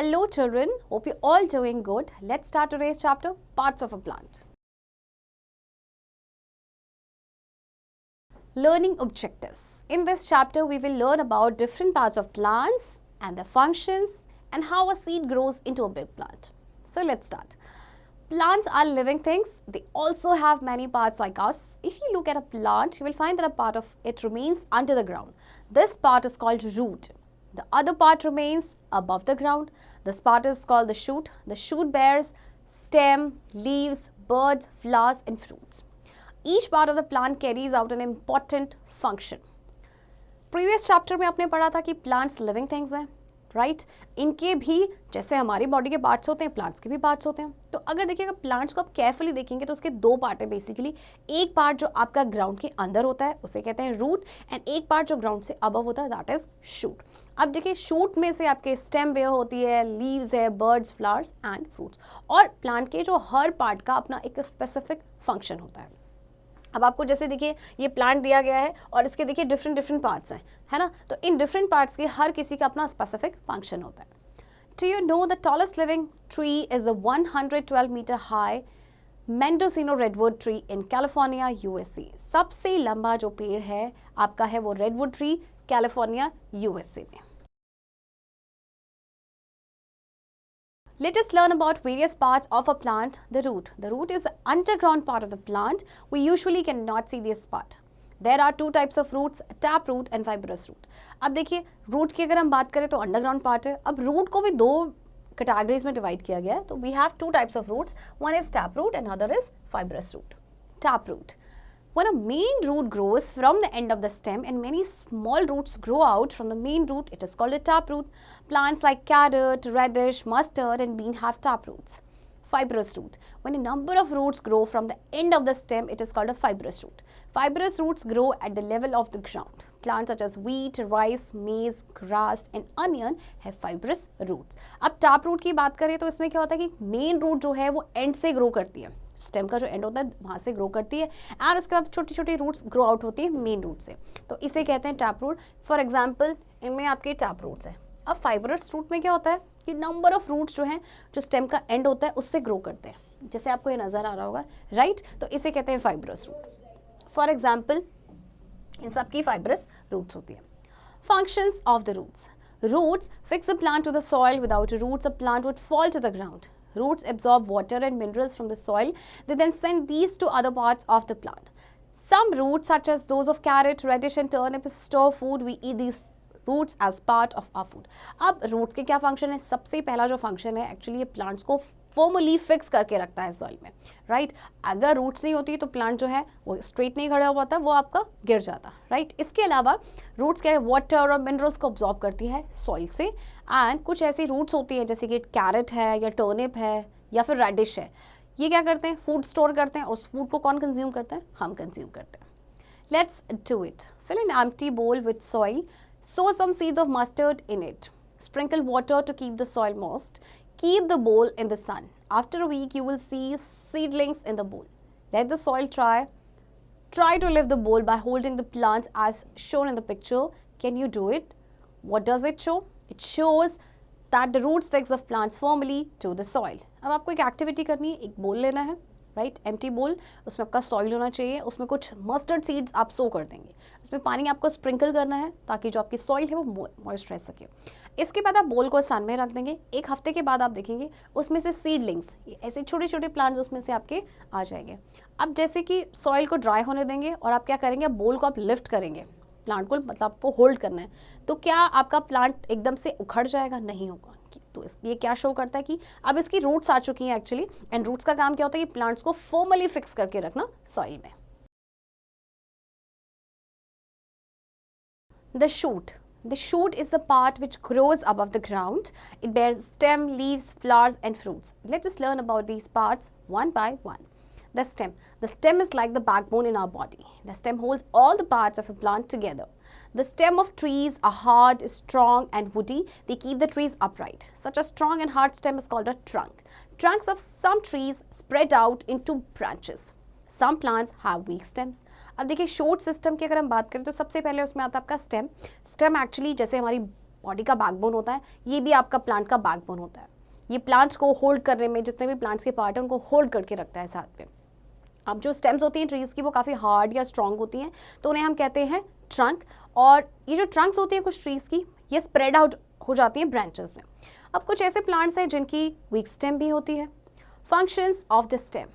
Hello children, hope you're all doing good. Let's start today's chapter, Parts of a Plant. Learning objectives. In this chapter, we will learn about different parts of plants and their functions and how a seed grows into a big plant. So let's start. Plants are living things. They also have many parts like us. If you look at a plant, you will find that a part of it remains under the ground. This part is called root. The other part remains above the ground. This part is called the shoot. The shoot bears stem, leaves, buds, flowers and fruits. Each part of the plant carries out an important function. Previous chapter में आपने पढ़ा था कि plants living things हैं, right? इनके भी जैसे हमारी बॉडी के पार्ट्स होते हैं, प्लांट्स के भी पार्ट्स होते हैं. तो अगर देखिएगा प्लांट्स को आप केयरफुली देखेंगे तो उसके दो पार्ट है बेसिकली. एक पार्ट जो आपका ग्राउंड के अंदर होता है उसे कहते हैं रूट, एंड एक पार्ट जो ग्राउंड से अबव होता है दैट इज शूट. अब देखिए शूट में से आपके स्टेम वेयर होती है, लीव्स है, बर्ड्स, फ्लावर्स एंड फ्रूट्स. और प्लांट के जो हर पार्ट का अपना एक स्पेसिफिक फंक्शन होता है. अब आपको जैसे देखिए ये प्लांट दिया गया है और इसके देखिए डिफरेंट पार्ट्स हैं, है ना. तो इन डिफरेंट पार्ट्स के हर किसी का अपना स्पेसिफिक फंक्शन होता है. Do you know the tallest living tree is the 112-meter high Mendocino redwood tree in California, USA. सबसे लंबा जो पेड़ है आपका है वो रेडवुड ट्री कैलिफोर्निया यूएसए में. Let us learn about various parts of a plant. The root. The root is the underground part of the plant. We usually cannot see this part. There are two types of roots, tap root and fibrous root. अब देखिए root की अगर हम बात करें तो underground part है. अब रूट को भी दो कैटेगरीज में डिवाइड किया गया है. तो we have two types of roots. One is tap root and other is fibrous root. Tap root. When a main root grows from the end of the stem and many small roots grow out from the main root, it is called a taproot. Plants like carrot, radish, mustard and bean have taproots. Fibrous root. When a number of roots grow from the end of the stem, it is called a fibrous root. Fibrous roots grow at the level of the ground. Plants such as wheat, rice, maize, grass and onion have fibrous roots. अब taproot की बात करें तो इसमें क्या होता है कि main root जो है वो end से grow करती है. स्टेम का जो एंड होता है वहाँ से ग्रो करती है और उसके बाद छोटी छोटी रूट्स ग्रो आउट होती है मेन रूट से. तो इसे कहते हैं टैप रूट. फॉर एग्जांपल इनमें आपके टैप रूट्स हैं. अब फाइबरस रूट में क्या होता है कि नंबर ऑफ रूट्स जो हैं जो स्टेम का एंड होता है उससे ग्रो करते हैं, जैसे आपको ये नज़र आ रहा होगा, राइट. तो इसे कहते हैं फाइबरस रूट. फॉर एग्जाम्पल इन सब की फाइबरस रूट्स होती है. Functions of the roots. Roots fix a plant to the soil. Without roots, a plant would fall to the ground. Roots absorb water and minerals from the soil. They then send these to other parts of the plant. Some roots, such as those of carrot, radish and turnip, store food. We eat these roots as part of our food. अब roots के क्या function है? सबसे पहला जो function है actually ये plants को फॉर्मली फिक्स करके रखता है सॉइल में, राइट. अगर रूट्स नहीं होती तो प्लांट जो है वो स्ट्रेट नहीं खड़ा हुआ था, वो आपका गिर जाता, राइट. इसके अलावा रूट्स क्या है, वाटर और मिनरल्स को ऑब्जॉर्ब करती है सॉइल से. एंड कुछ ऐसी रूट्स होती हैं जैसे कि कैरेट है या टर्निप है या फिर रेडिश है, ये क्या करते हैं, फूड स्टोर करते हैं. उस फूड को कौन कंज्यूम करते हैं? हम कंज्यूम करते हैं. Let's do it. Fill an empty bowl with soil. Sow some seeds of mustard in it. Sprinkle water to keep the soil moist. Keep the bowl in the sun. After a week, you will see seedlings in the bowl. Let the soil dry. Try to lift the bowl by holding the plants as shown in the picture. Can you do it? What does it show? It shows that the roots fix the plants firmly to the soil. अब आपको एक activity करनी है, एक बोल लेना है, right, empty बोल. उसमें आपका सॉइल होना चाहिए. उसमें कुछ मस्टर्ड सीड्स आप सो कर देंगे. उसमें पानी आपको स्प्रिंकल करना है ताकि जो आपकी सॉइल है वो मॉइस्ट रह सके. इसके बाद आप बोल को सन में रख देंगे. एक हफ्ते के बाद आप देखेंगे उसमें से सीडलिंग्स, ऐसे छोटे छोटे प्लांट्स उसमें से आपके आ जाएंगे. अब जैसे कि सॉइल को ड्राई होने देंगे और आप क्या करेंगे, बोल को आप लिफ्ट करेंगे. प्लांट को मतलब आपको होल्ड करना है. तो क्या आपका प्लांट एकदम से उखड़ जाएगा? नहीं होगा. तो ये क्या शो करता है कि अब इसकी रूट्स आ चुकी हैं एक्चुअली. एंड रूट्स का काम क्या होता है कि प्लांट्स को फॉर्मली फिक्स करके रखना सॉइल में. The shoot. The shoot is the part which grows above the ground. It bears stem, leaves, flowers and fruits. Let's just learn about these parts one by one. The stem. The stem is like the backbone in our body. The stem holds all the parts of a plant together. The stem of trees are hard, strong and woody. They keep the trees upright. Such a strong and hard stem is called a trunk. Trunks of some trees spread out into branches. Some plants have weak stems. अब देखिए shoot system की अगर हम बात करें तो सबसे पहले उसमें आता है आपका स्टेम. स्टेम एक्चुअली जैसे हमारी बॉडी का बैकबोन होता है, ये भी आपका प्लांट का बैकबोन होता है। ये प्लांट्स को होल्ड करने में, जितने भी प्लांट्स के पार्ट हैं उनको होल्ड करके रखता है साथ में। अब जो स्टेम्स होती हैं ट्रीज़ की वो काफ़ी हार्ड या स्ट्रॉन्ग होती हैं, तो उन्हें हम कहते हैं ट्रंक। और ये जो ट्रंक्स होती हैं कुछ ट्रीज़ की, ये स्प्रेड आउट हो जाती हैं ब्रांचेस में। अब कुछ ऐसे प्लांट्स हैं जिनकी वीक स्टेम भी होती है। Functions of the stem.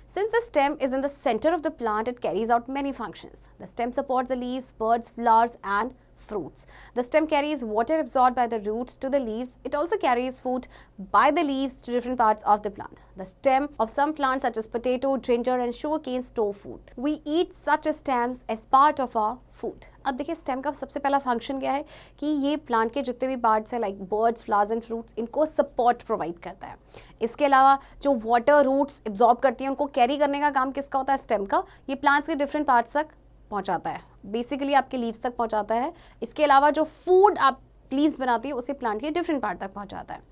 Since the stem is in the center of the plant, it carries out many functions. The stem supports the leaves, buds, flowers, and fruits. The stem carries water absorbed by the roots to the leaves. It also carries food by the leaves to different parts of the plant. The stem of some plants such as potato, ginger, and sugarcane store food. We eat such stems as part of our food. अब देखिए stem का सबसे पहला function क्या है कि ये plant के जितने भी पार्ट्स हैं like birds, flowers and fruits, इनको सपोर्ट प्रोवाइड करता है। इसके अलावा जो वाटर रूट्स एब्जॉर्ब करती हैं उनको कैरी करने का काम किसका होता है? स्टेम का। ये प्लांट्स के डिफरेंट पार्ट्स तक पहुंचाता है, बेसिकली आपके लीव्स तक पहुंचाता है। इसके अलावा जो फूड आप लीव्स बनाती है उसे प्लांट के डिफरेंट पार्ट तक पहुंचाता है।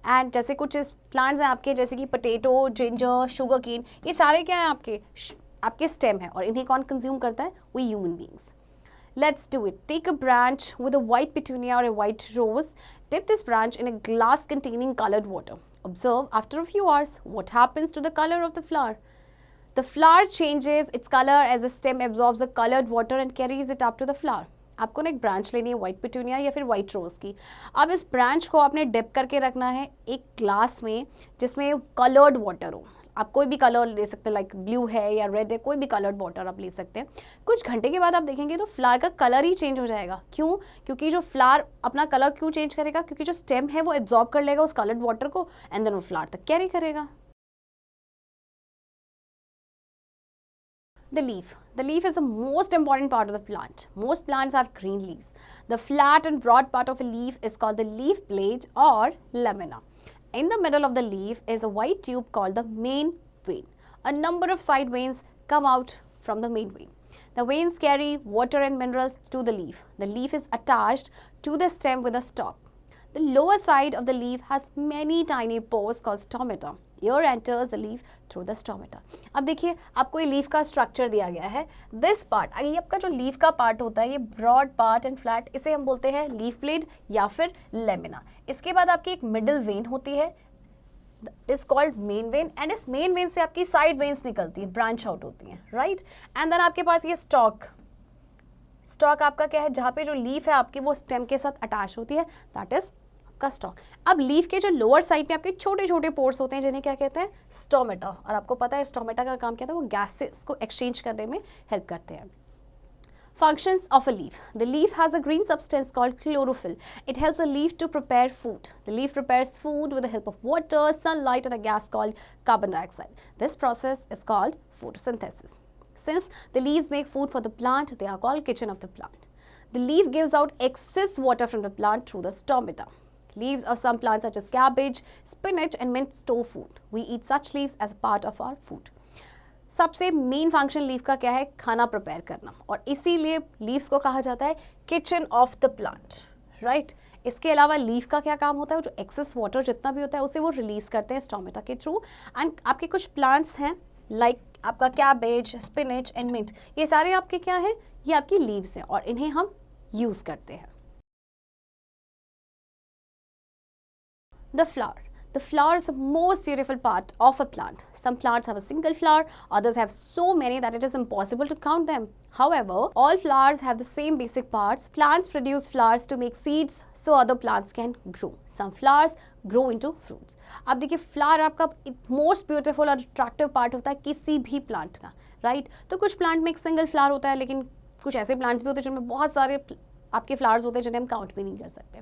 एंड जैसे कुछ प्लांट्स हैं आपके, जैसे कि पोटैटो, जिंजर, शुगर केन, ये सारे क्या है आपके स्टेम है, और इन्हें कौन कंज्यूम करता है? We human beings. Let's do it. Take a branch with a white petunia or a white rose. Dip this branch in a glass containing colored water. Observe after a few hours what happens to the color of the flower. The flower changes its color as the stem absorbs the colored water and carries it up to the flower. आपको ना एक branch लेनी है white petunia या फिर white रोज की। अब इस ब्रांच को आपने डिप करके रखना है एक ग्लास में जिसमें कलर्ड वाटर हो। आप कोई भी कलर ले सकते हैं, लाइक ब्लू है या रेड है, कोई भी कलर्ड वाटर आप ले सकते हैं। कुछ घंटे के बाद आप देखेंगे तो फ्लावर का कलर ही चेंज हो जाएगा। क्यों? क्योंकि जो फ्लावर अपना कलर क्यों चेंज करेगा? क्योंकि जो स्टेम है वो एब्जॉर्ब कर लेगा उस कलर्ड वाटर को एंड देन वो फ्लावर तक कैरी करेगा। The leaf. The leaf is the most important part of the plant. Most plants have green leaves. The flat and broad part of a leaf is called the leaf blade or lamina. In the middle of the leaf is a white tube called the main vein. A number of side veins come out from the main vein. The veins carry water and minerals to the leaf. The leaf is attached to the stem with a stalk. The lower side of the leaf has many tiny pores called stomata. Air enters the leaf through the stomata. अब देखिए आपको ये leaf का structure दिया गया है। This part, ये आपका जो लीफ का पार्ट होता है, ये ब्रॉड पार्ट एंड फ्लैट, इसे हम बोलते हैं लीफ ब्लेड या फिर लेमिना। इसके बाद आपकी एक मिडिल वेन होती है, is called main vein, and इस मेन वेन से आपकी साइड वेन्स निकलती हैं, ब्रांच आउट होती हैं, राइट। एंड देन आपके पास ये स्टॉक आपका क्या है? जहाँ पे जो लीफ है आपकी वो स्टेम के साथ अटैच होती है, दैट इज का स्टॉक। अब लीफ के जो लोअर साइड में आपके छोटे छोटे पोर्स होते हैं जिन्हें क्या कहते हैं? स्टोमेटा। और आपको पता है स्टोमेटा का काम क्या था? वो गैसेस को एक्सचेंज करने में हेल्प करते हैं। Functions of a leaf. The leaf has a green substance called chlorophyll. It helps a leaf to prepare food. The leaf prepares food with the help of water, sunlight, and a gas called carbon dioxide. This process is called photosynthesis. Since the leaves make food for the plant, they are called kitchen of the plant. The leaf gives out excess water from the plant through the stomata. Leaves of some plants such as cabbage, spinach, and mint store food. We eat such leaves as a part of our food. सबसे main function leaf का क्या है? खाना prepare करना, और इसीलिए leaves को कहा जाता है kitchen of the plant, right. इसके अलावा लीफ का क्या काम होता है? जो एक्सेस वाटर जितना भी होता है उसे वो रिलीज करते हैं स्टोमेटा के थ्रू। एंड आपके कुछ प्लांट्स हैं लाइक आपका कैबेज, स्पिनच एंड मिंट, ये सारे आपके क्या हैं? ये आपकी लीव्स हैं और इन्हें हम यूज करते हैं। The flower. The flower is the most beautiful part of a plant. Some plants have a single flower, others have so many that it is impossible to count them. However, all flowers have the same basic parts. Plants produce flowers to make seeds so other plants can grow. Some flowers grow into fruits. अब देखिए flower आपका most beautiful और attractive part होता है किसी भी plant का, right. तो कुछ प्लांट में एक सिंगल फ्लावर होता है, लेकिन कुछ ऐसे प्लांट्स भी होते हैं जिनमें बहुत सारे आपके फ्लावर्स होते हैं जिन्हें हम काउंट भी नहीं कर सकते।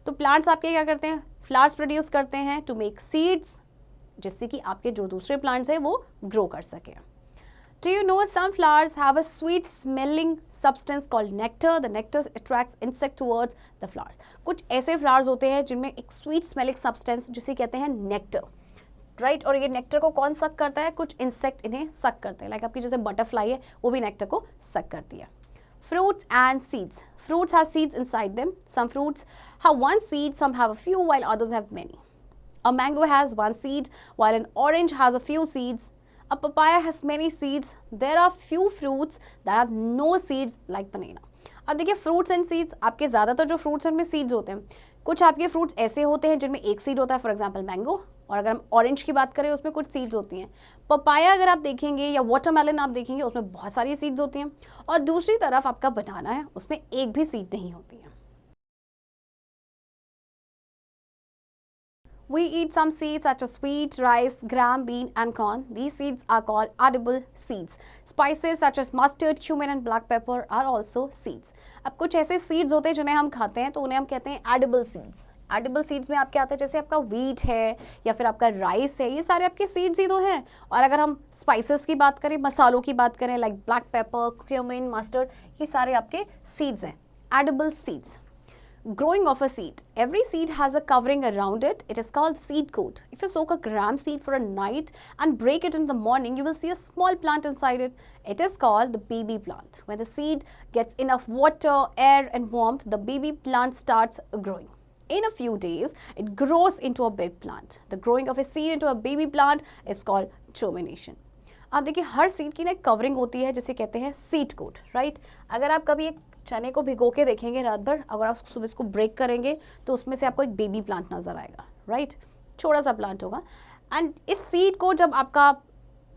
तो प्लांट्स आपके क्या करते हैं? फ्लावर्स प्रोड्यूस करते हैं टू मेक सीड्स, जिससे कि आपके जो दूसरे प्लांट्स हैं वो ग्रो कर सकें। Do you know some flowers have a sweet smelling substance called nectar? The nectar attracts insect towards the flowers. कुछ ऐसे फ्लावर्स होते हैं जिनमें एक स्वीट स्मेलिंग सब्सटेंस जिसे कहते हैं नेक्टर, राइट। और ये नेक्टर को कौन सक करता है? कुछ इंसेक्ट इन्हें सक करते हैं, लाइक आपकी जैसे बटरफ्लाई है वो भी नेक्टर को सक करती है। Fruits and seeds. Fruits have seeds inside them. Some fruits have one seed, some have a few, while others have many. A mango has one seed, while an orange has a few seeds. A papaya has many seeds. There are few fruits that have no seeds like banana. अब देखिए fruits and seeds, आपके ज़्यादातर जो fruits हैं उनमें seeds होते हैं। कुछ आपके फ्रूट्स ऐसे होते हैं जिनमें एक सीड होता है, फॉर एग्जांपल मैंगो, और अगर हम ऑरेंज की बात करें उसमें कुछ सीड्स होती हैं। पपाया अगर आप देखेंगे या वाटरमेलन आप देखेंगे उसमें बहुत सारी सीड्स होती हैं, और दूसरी तरफ आपका बनाना है उसमें एक भी सीड नहीं होती है। We eat some seeds such as wheat, rice, gram, bean and corn. These seeds are called edible seeds. Spices such as mustard, cumin and black pepper are also seeds. अब कुछ ऐसे seeds होते हैं जिन्हें हम खाते हैं तो उन्हें हम कहते हैं edible seeds. एडिबल सीड्स में आपके आते हैं जैसे आपका वीट है या फिर आपका राइस है, ये सारे आपके सीड्स ही तो हैं। और अगर हम स्पाइसेस की बात करें, मसालों की बात करें, like black pepper, cumin, mustard, ये सारे आपके सीड्स हैं, edible seeds. Growing of a seed. Every seed has a covering around it. It is called seed coat. If you soak a gram seed for a night and break it in the morning, you will see a small plant inside it. It is called the baby plant. When the seed gets enough water, air and warmth, the baby plant starts growing. In a few days, it grows into a big plant. The growing of a seed into a baby plant is called germination. आप देखिए हर seed की ना एक covering होती है जिसे कहते हैं सीड कोट, राइट। अगर आप कभी एक चने को भिगो के देखेंगे रात भर, अगर आप सुबह इसको ब्रेक करेंगे तो उसमें से आपको एक बेबी प्लांट नज़र आएगा, राइट, छोटा सा प्लांट होगा। एंड इस सीड को जब आपका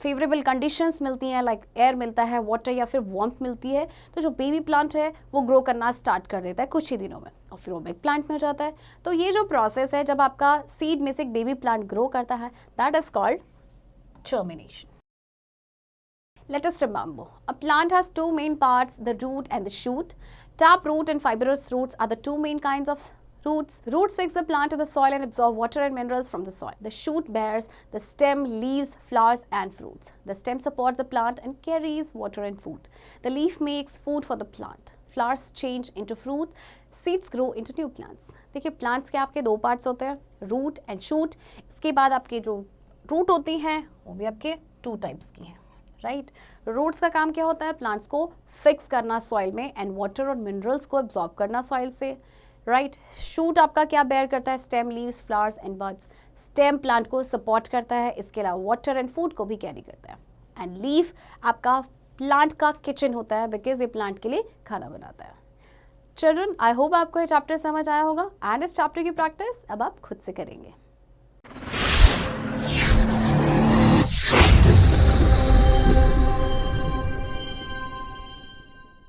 फेवरेबल कंडीशंस मिलती हैं, लाइक एयर मिलता है, वाटर या फिर वार्मथ मिलती है, तो जो बेबी प्लांट है वो ग्रो करना स्टार्ट कर देता है कुछ ही दिनों में, और फिर वो बिग प्लांट में हो जाता है। तो ये जो प्रोसेस है जब आपका सीड में से एक बेबी प्लांट ग्रो करता है, that is called germination. Let us remember, a plant has two main parts, the root and the shoot. Taproot and fibrous roots are the two main kinds of roots. Roots fix the plant to the soil and absorb water and minerals from the soil. The shoot bears the stem, leaves, flowers and fruits. The stem supports the plant and carries water and food. The leaf makes food for the plant. Flowers change into fruit. Seeds grow into new plants. देखिए plants के आपके दो parts होते हैं, root and shoot. इसके बाद आपके जो root होती हैं वो भी आपके two types की हैं, राइट। रूट्स का काम क्या होता है? प्लांट्स को फिक्स करना सॉइल में एंड वाटर और मिनरल्स को एब्जॉर्ब करना सॉइल से, राइट। शूट आपका क्या बेयर करता है? Stem, leaves, flowers and buds. Stem plant को सपोर्ट करता है, इसके अलावा वाटर एंड फूड को भी कैरी करता है। एंड लीफ आपका प्लांट का किचन होता है, बिकॉज ये प्लांट के लिए खाना बनाता है। चिल्ड्रन, आई होप आपको ये चैप्टर समझ आया होगा एंड इस चैप्टर की प्रैक्टिस अब आप खुद से करेंगे।